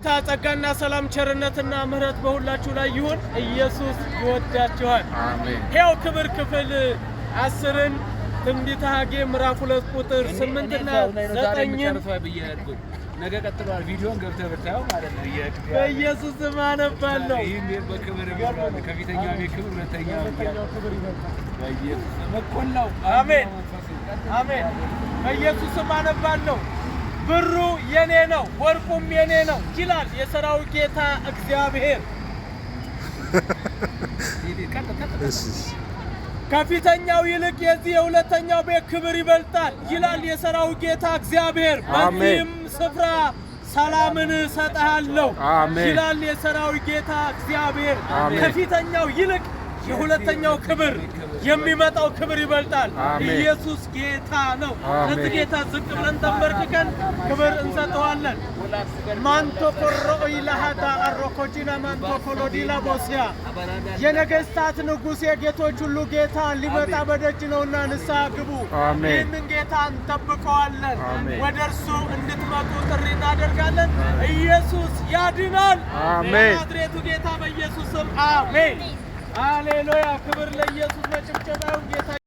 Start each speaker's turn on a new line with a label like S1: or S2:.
S1: ጸጋና ሰላም ቸርነትና ምህረት በሁላችሁ ላይ ይሁን። ኢየሱስ ይወዳችኋል።
S2: አሜን።
S1: ሕያው ክብር ክፍል 10ን ትንቢተ ሐጌ ምዕራፍ 2 ቁጥር 8 እና 9
S2: ነገ ቀጥሏል። ቪዲዮን ገብተህ ብታየው ማለት ነው።
S1: በኢየሱስ ስም አነባለሁ።
S2: ይሄን በክብር ይገባል። ከፊተኛው ክብር ሁለተኛው ክብር ይበልጣል። በኢየሱስ ስም ቆላው።
S1: አሜን አሜን። በኢየሱስ ስም አነባለሁ። ብሩ የኔ ነው፣ ወርቁም የኔ ነው ይላል የሰራዊት ጌታ እግዚአብሔር። ከፊተኛው ይልቅ የዚህ የሁለተኛው ቤት ክብር ይበልጣል ይላል የሰራዊት ጌታ እግዚአብሔር። በዚህም ስፍራ ሰላምን እሰጥሃለሁ ይላል የሰራዊት ጌታ እግዚአብሔር። ከፊተኛው ይልቅ የሁለተኛው ክብር የሚመጣው ክብር ይበልጣል። ኢየሱስ ጌታ ነው። ለዚህ ጌታ ዝቅ ብለን ተንበርክከን ክብር እንሰጠዋለን። ማንቶ ኮሮኦ ኢላሃዳ አሮኮጂና ማንቶ ኮሎዲላ ቦሲያ የነገስታት ንጉሥ የጌቶች ሁሉ ጌታ ሊመጣ በደጅ ነውና ንስሐ ግቡ። ይህንን ጌታ እንጠብቀዋለን። ወደ እርሱ እንድትመጡ ጥሪ እናደርጋለን። ኢየሱስ ያድናል። የናዝሬቱ ጌታ በኢየሱስ ስም አሜን። ሃሌሉያ! ክብር ለኢየሱስ። በጭብጨባው ጌታ